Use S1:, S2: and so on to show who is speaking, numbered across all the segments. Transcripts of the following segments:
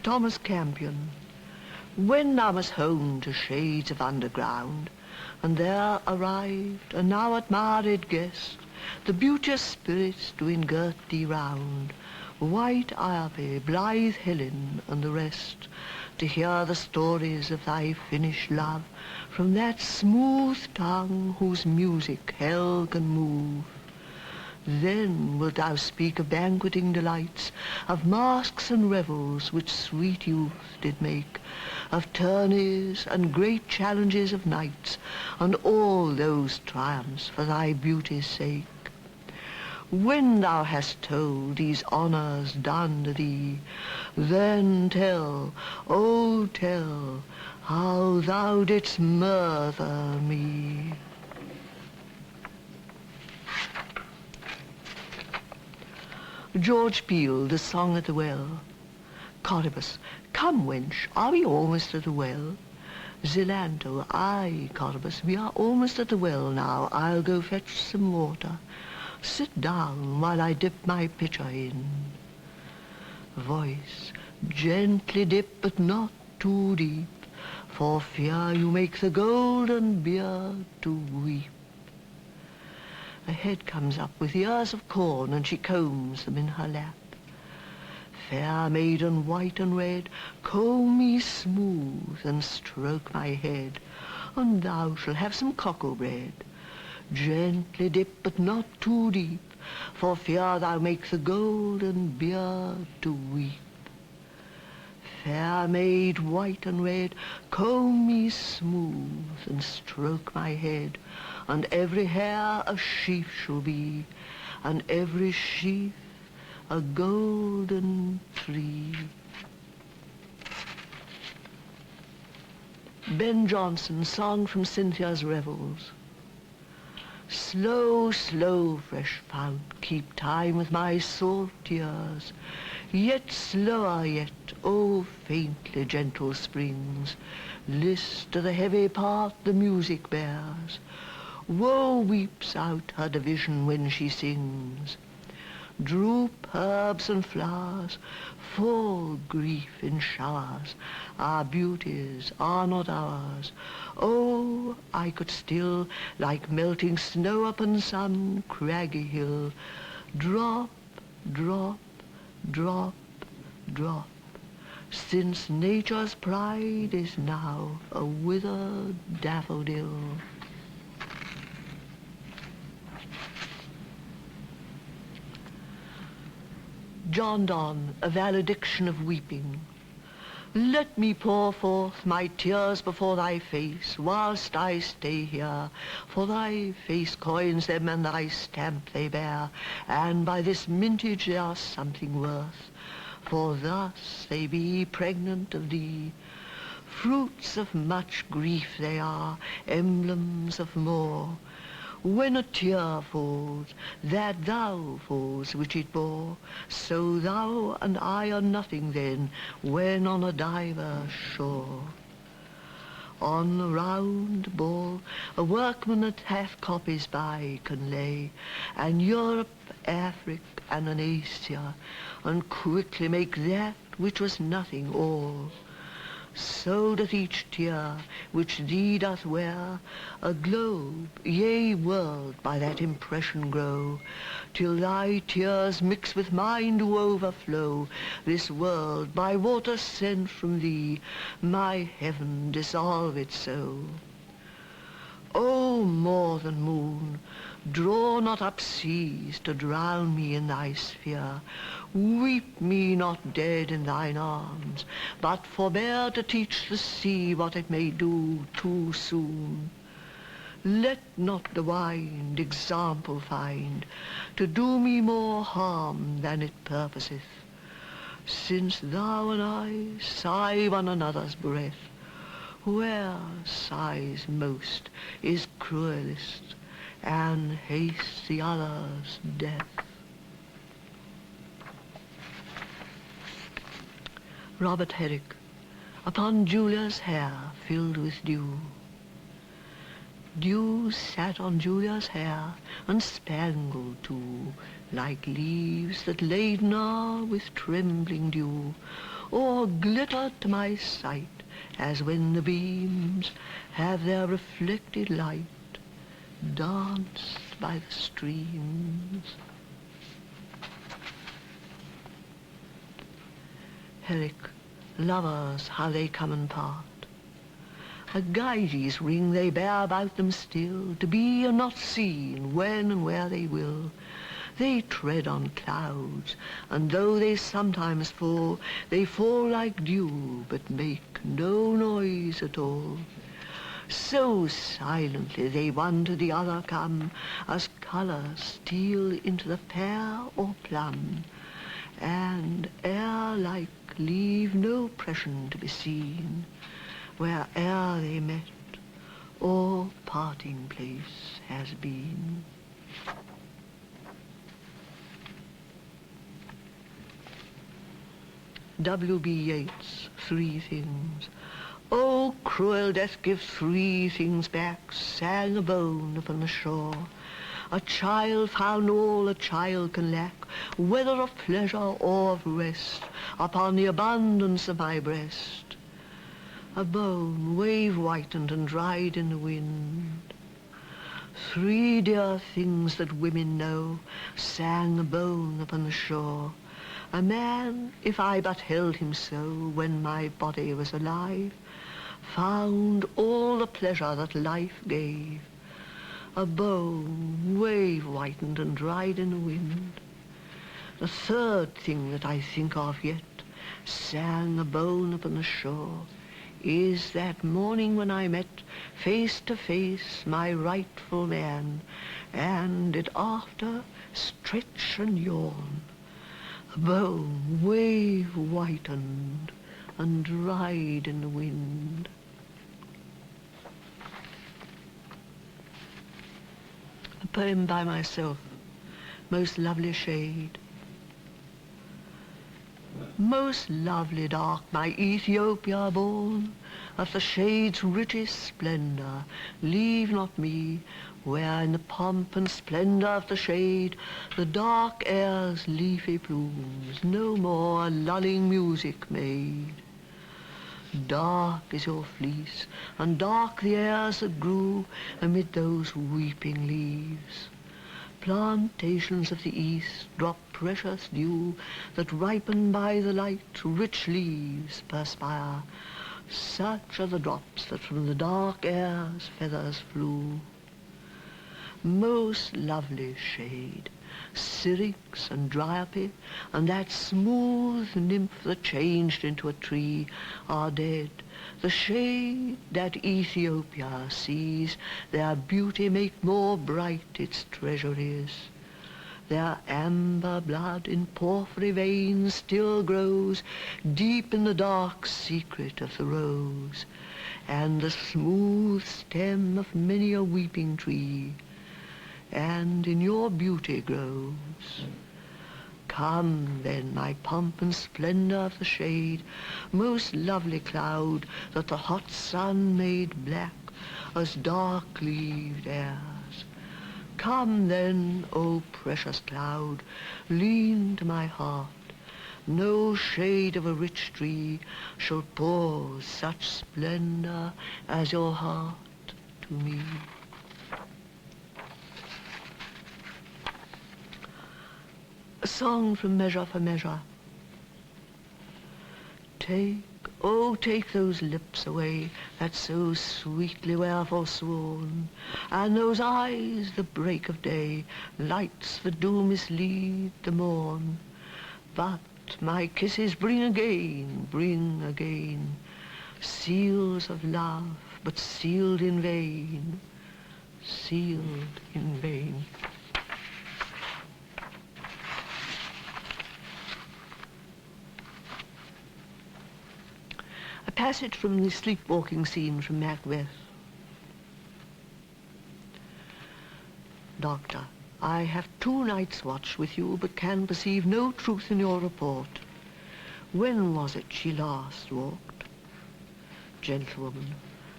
S1: Thomas Campion. When thou must home to shades of underground, and there arrived, and now admired guest, the beauteous spirits do engirt thee round, white Ivy, blithe Helen, and the rest, to hear the stories of thy finished love, from that smooth tongue whose music hell can move. Then wilt thou speak of banqueting delights, of masques and revels which sweet youth did make, of tourneys and great challenges of knights, and all those triumphs for thy beauty's sake. When thou hast told these honours done to thee, then tell, oh tell, how thou didst murder me. George Peele, The Song at the Well. Corybus, come wench, are we almost at the well? Zelanto, aye, Corybus, we are almost at the well now. I'll go fetch some water. Sit down while I dip my pitcher in. Voice, gently dip, but not too deep, for fear you make the golden beer to weep. A head comes up with ears of corn, and she combs them in her lap. Fair maiden, white and red, comb me smooth and stroke my head, and thou shalt have some cockle bread. Gently dip, but not too deep, for fear thou make the golden beer to weep. Fair maid, white and red, comb me smooth and stroke my head, and every hair a sheaf shall be, and every sheaf a golden tree. Ben Jonson, Song from Cynthia's Revels. Slow, slow, fresh fount, keep time with my salt tears, yet slower yet, O faintly gentle springs, list to the heavy part the music bears. Woe weeps out her division when she sings. Droop herbs and flowers, fall grief in showers, our beauties are not ours. Oh, I could still, like melting snow upon some craggy hill, drop, drop, drop, drop, since nature's pride is now a withered daffodil. John Donne, A Valediction of Weeping. Let me pour forth my tears before thy face, whilst I stay here, for thy face coins them, and thy stamp they bear, and by this mintage they are something worth, for thus they be pregnant of thee. Fruits of much grief they are, emblems of more. When a tear falls, that thou falls which it bore, so thou and I are nothing then, when on a diver's shore. On a round ball, a workman that hath copies by can lay, and Europe, Afric, and an Asia, and quickly make that which was nothing all. So doth each tear which thee doth wear a globe, yea, world, by that impression grow, till thy tears mix with mine do overflow, this world by water sent from thee, my heaven dissolve it so. O more than moon, draw not up seas to drown me in thy sphere. Weep me not dead in thine arms, but forbear to teach the sea what it may do too soon. Let not the wind example find to do me more harm than it purposeth, since thou and I sigh one another's breath. Where sighs most is cruelest, and hastes the other's death. Robert Herrick, Upon Julia's hair filled with dew. Dew sat on Julia's hair, and spangled too, like leaves that laden are with trembling dew, or glittered to my sight, as when the beams have their reflected light, danced by the streams. Herrick, lovers, how they come and part. A Gyges ring they bear about them still, to be and not seen when and where they will. They tread on clouds, and though they sometimes fall, they fall like dew, but make no noise at all. So silently they one to the other come, as colours steal into the pear or plum, and ere-like leave no pression to be seen, where'er they met, or parting place has been. W.B. Yeats, Three Things. Oh, cruel death, give three things back, sang a bone upon the shore. A child found all a child can lack, whether of pleasure or of rest, upon the abundance of my breast. A bone, wave-whitened and dried in the wind. Three dear things that women know, sang a bone upon the shore. A man, if I but held him so when my body was alive, found all the pleasure that life gave. A bone, wave-whitened and dried in the wind. The third thing that I think of yet, sang a bone upon the shore, is that morning when I met face to face my rightful man, and did after stretch and yawn. A bone, wave-whitened and dried in the wind. A poem by myself, most lovely shade. Most lovely dark, my Ethiopia born, of the shade's richest splendour, leave not me, where in the pomp and splendour of the shade, the dark air's leafy plumes no more lulling music made. Dark is your fleece, and dark the airs that grew amid those weeping leaves. Plantations of the east drop precious dew that ripen by the light, rich leaves perspire. Such are the drops that from the dark air's feathers flew. Most lovely shade, syrinx and dryope, and that smooth nymph that changed into a tree, are dead. The shade that Ethiopia sees, their beauty make more bright its treasuries. Their amber blood in porphyry veins still grows, deep in the dark secret of the rose, and the smooth stem of many a weeping tree, and in your beauty grows. Come then, my pomp and splendour of the shade, most lovely cloud that the hot sun made black as dark-leaved airs. Come then, O precious cloud, lean to my heart. No shade of a rich tree shall pour such splendour as your heart to me. A song from Measure for Measure. Take, oh take those lips away that so sweetly were forsworn, and those eyes the break of day, lights that do mislead the morn. But my kisses bring again, seals of love, but sealed in vain, sealed in vain. A passage from the sleepwalking scene from Macbeth. Doctor, I have 2 nights' watch with you, but can perceive no truth in your report. When was it she last walked? Gentlewoman,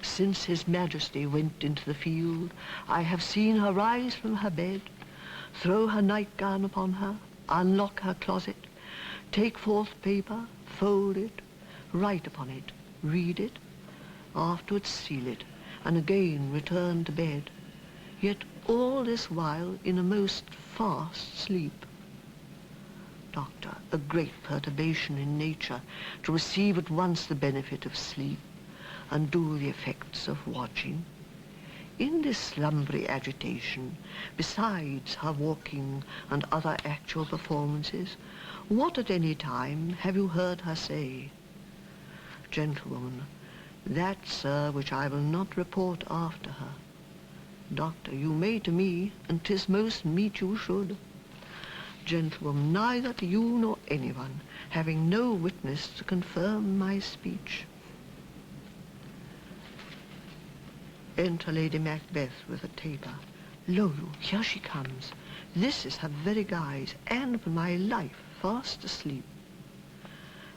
S1: Since His Majesty went into the field, I have seen her rise from her bed, throw her nightgown upon her, unlock her closet, take forth paper, fold it, write upon it, read it, afterwards seal it, and again return to bed, yet all this while in a most fast sleep. Doctor, a great perturbation in nature to receive at once the benefit of sleep, undo the effects of watching. In this slumbery agitation, besides her walking and other actual performances, what at any time have you heard her say? Gentlewoman, that, sir, which I will not report after her. Doctor, you may to me, and 'tis most meet you should. Gentlewoman, neither to you nor anyone, having no witness to confirm my speech. Enter Lady Macbeth with a taper. Lo you, here she comes. This is her very guise, and upon my life fast asleep.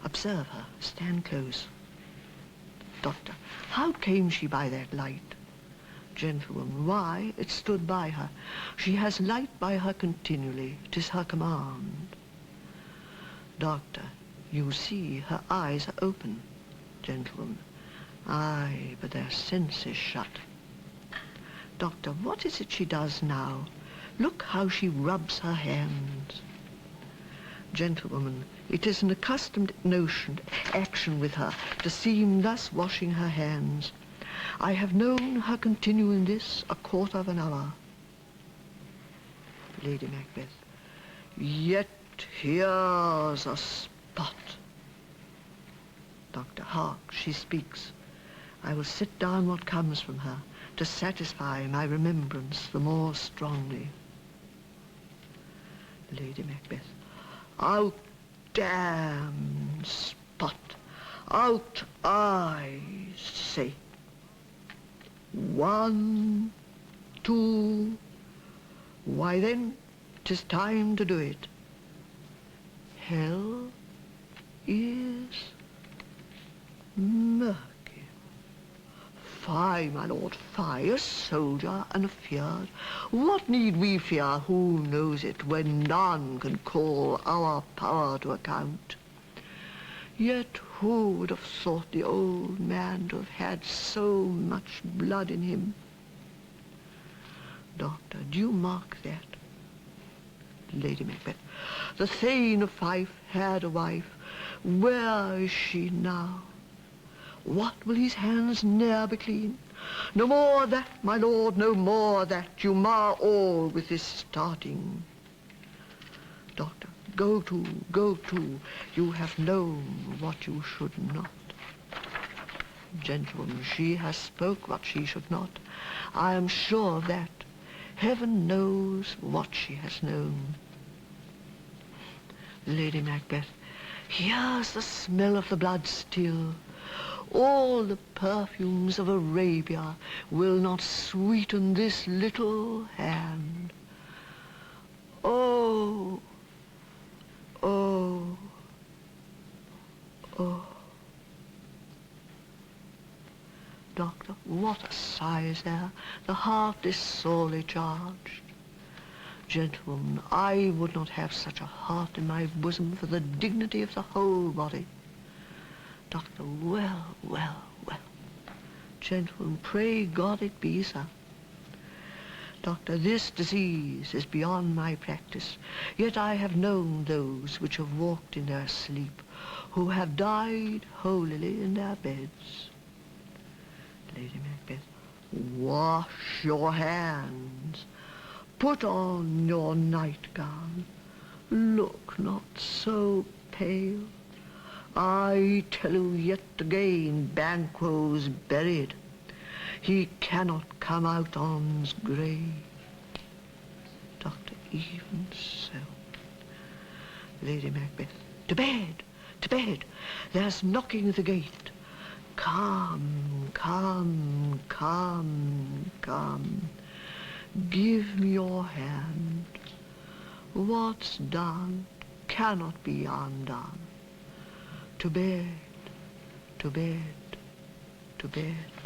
S1: Observe her, stand close. Doctor, how came she by that light? Gentlewoman, why, it stood by her. She has light by her continually. 'Tis her command. Doctor, you see her eyes are open. Gentlewoman, aye, but their sense is shut. Doctor, what is it she does now? Look how she rubs her hands. Gentlewoman, it is an accustomed action with her to seem thus washing her hands. I have known her continue in this a quarter of an hour. Lady Macbeth, yet here's a spot. Doctor, hark, she speaks. I will sit down what comes from her, to satisfy my remembrance the more strongly. Lady Macbeth, out, damned spot, out, I say. 1, 2, why then, 'tis time to do it. Hell is murky. Fie, my lord, fie, a soldier and feared. What need we fear, who knows it, when none can call our power to account? Yet who would have thought the old man to have had so much blood in him? Doctor, do you mark that? Lady Macbeth, the Thane of Fife had a wife. Where is she now? What will his hands ne'er be clean? No more that, my lord, no more that. You mar all with this starting. Doctor, go to. You have known what you should not. Gentlewoman, she has spoke what she should not. I am sure of that. Heaven knows what she has known. Lady Macbeth, here's the smell of the blood still. All the perfumes of Arabia will not sweeten this little hand. Oh, oh, oh. Doctor, what a sigh is there. The heart is sorely charged. Gentlewoman, I would not have such a heart in my bosom for the dignity of the whole body. Doctor, well. Gentlewoman, pray God it be so. Doctor, this disease is beyond my practice, yet I have known those which have walked in their sleep, who have died holily in their beds. Lady Macbeth, wash your hands. Put on your nightgown. Look not so pale. I tell you yet again, Banquo's buried. He cannot come out on's grave. Doctor, even so. Lady Macbeth, to bed, to bed. There's knocking at the gate. Come. Give me your hand. What's done cannot be undone. To bed, to bed, to bed.